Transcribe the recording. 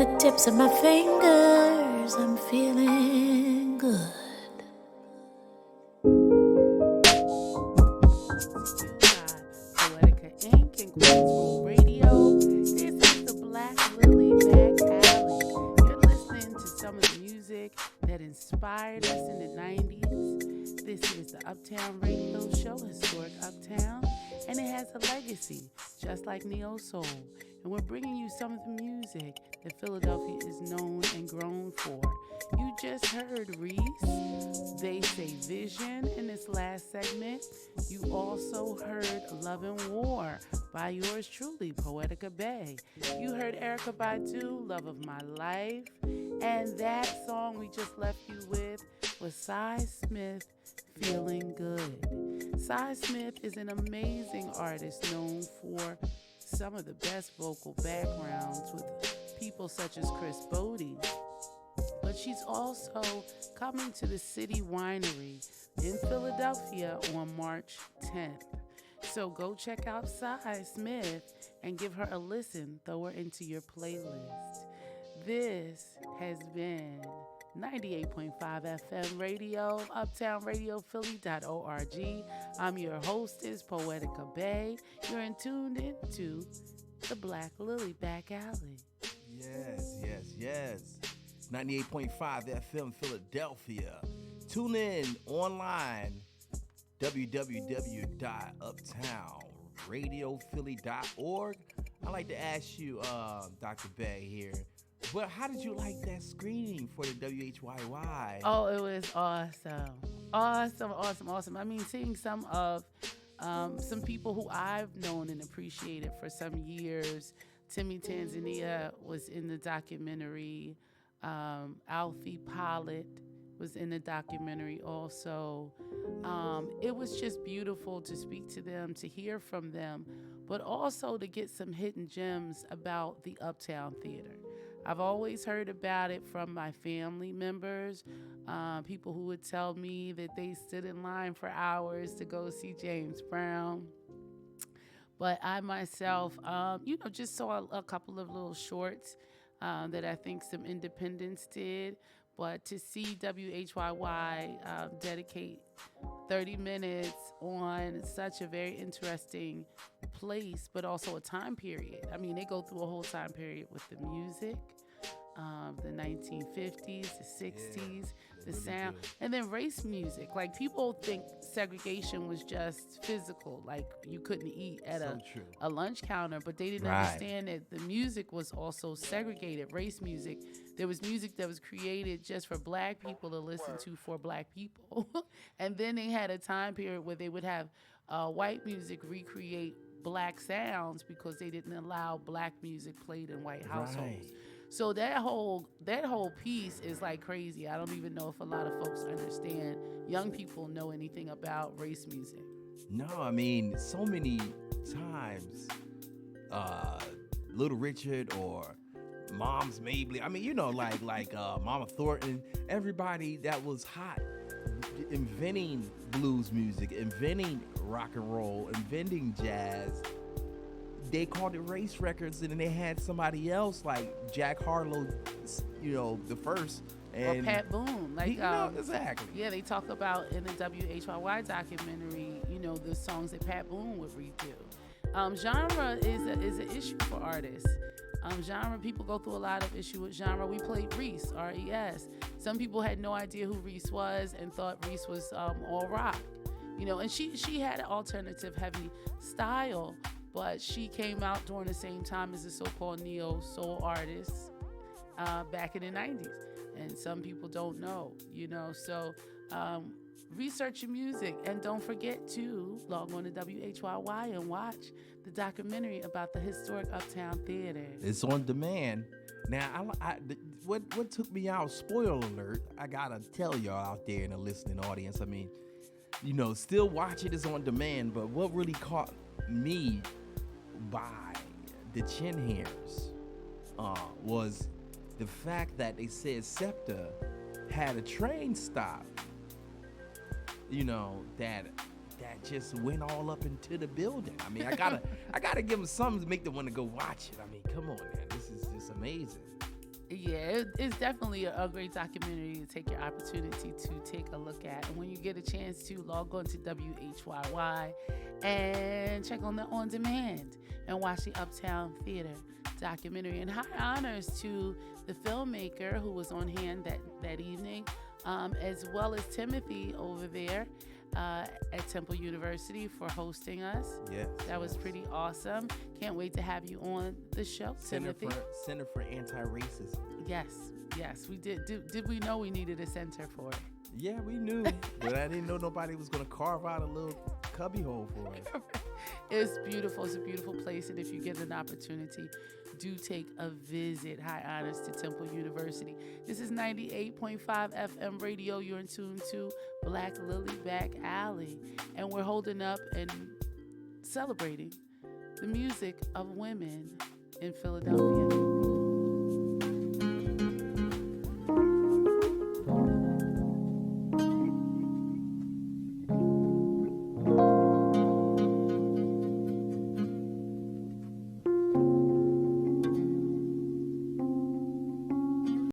the tips of my fingers, I'm feeling good. Poetica Inc. and Queensboro Radio. This is the Black Lily Back Alley. You're listening to some of the music that inspired us in the 90s. This is the Uptown Radio Show, Historic Uptown, and it has a legacy, just like Neo Soul. And we're bringing you some of the music that Philadelphia is known and grown for. You just heard Reese, They Say Vision in this last segment. You also heard Love and War by yours truly, Poetica Bay. You heard Erykah Badu, Love of My Life. And that song we just left you with was Cy Smith, Feeling Good. Cy Smith is an amazing artist known for some of the best vocal backgrounds with people such as Chris Bodie. But she's also coming to the City Winery in Philadelphia on March 10th. So go check out Cy Smith and give her a listen. Throw her into your playlist. This has been 98.5 FM radio, Uptown Radio Philly.org. I'm your hostess, Poetica Bay. You're tuned into the Black Lily Back Alley. Yes. 98.5 FM Philadelphia. Tune in online, www.uptownradiophilly.org. I'd like to ask you, Dr. Bay here, but how did you like that screening for the WHYY? Oh, it was awesome. Awesome. I mean, seeing some of some people who I've known and appreciated for some years. Timmy Tanzania was in the documentary. Alfie Pollard was in the documentary also. It was just beautiful to speak to them, to hear from them, but also to get some hidden gems about the Uptown Theater. I've always heard about it from my family members, people who would tell me that they stood in line for hours to go see James Brown. But I myself, just saw a couple of little shorts that I think some independents did. But to see WHYY dedicate 30 minutes on such a very interesting place, but also a time period. I mean, they go through a whole time period with the music, the 1950s, the 60s, the sound, and then race music. Like, people think segregation was just physical, like you couldn't eat at a lunch counter, but they didn't understand that the music was also segregated, race music. There was music that was created just for black people to listen to for black people. And then they had a time period where they would have white music recreate black sounds because they didn't allow black music played in white households. So that whole piece is like crazy. I don't even know if a lot of folks understand, young people know anything about race music. No, I mean, so many times, Little Richard or Moms Mabley, I mean, like Mama Thornton, everybody that was hot, inventing blues music, inventing rock and roll, inventing jazz. They called it race records, and then they had somebody else like Jack Harlow, the first. And or Pat Boone. Exactly. Yeah, they talk about in the WHYY documentary, the songs that Pat Boone would redo. Genre is an issue for artists. Genre, people go through a lot of issue with genre. We played Reese, R-E-S. Some people had no idea who Reese was and thought Reese was all rock. And she had an alternative heavy style, but she came out during the same time as the so-called neo soul artists back in the 90s. And some people don't know, So research your music. And don't forget to log on to WHYY and watch the documentary about the historic Uptown Theater. It's on demand. Now, what took me out, spoiler alert, I got to tell y'all out there in the listening audience, I mean, still watch it is on demand, but what really caught me by the chin hairs was the fact that they said SEPTA had a train stop, that just went all up into the building. I mean, I gotta give them something to make them want to go watch it. I mean, come on, man, this is just amazing. Yeah, it's definitely a great documentary to take your opportunity to take a look at. And when you get a chance to log on to WHYY and check on the on demand and watch the Uptown Theater documentary. And high honors to the filmmaker who was on hand that evening, as well as Timothy over there at Temple University for hosting us. Yes. That was pretty awesome. Can't wait to have you on the show, Timothy. Center for Anti-Racism. Yes, we did. Did we know we needed a center for it? Yeah, we knew, but I didn't know nobody was gonna carve out a little cubbyhole for it. It's beautiful. It's a beautiful place, and if you get an opportunity, do take a visit. High honors to Temple University. This is 98.5 FM radio. You're in tune to Black Lily Back Alley, and we're holding up and celebrating the music of women in Philadelphia.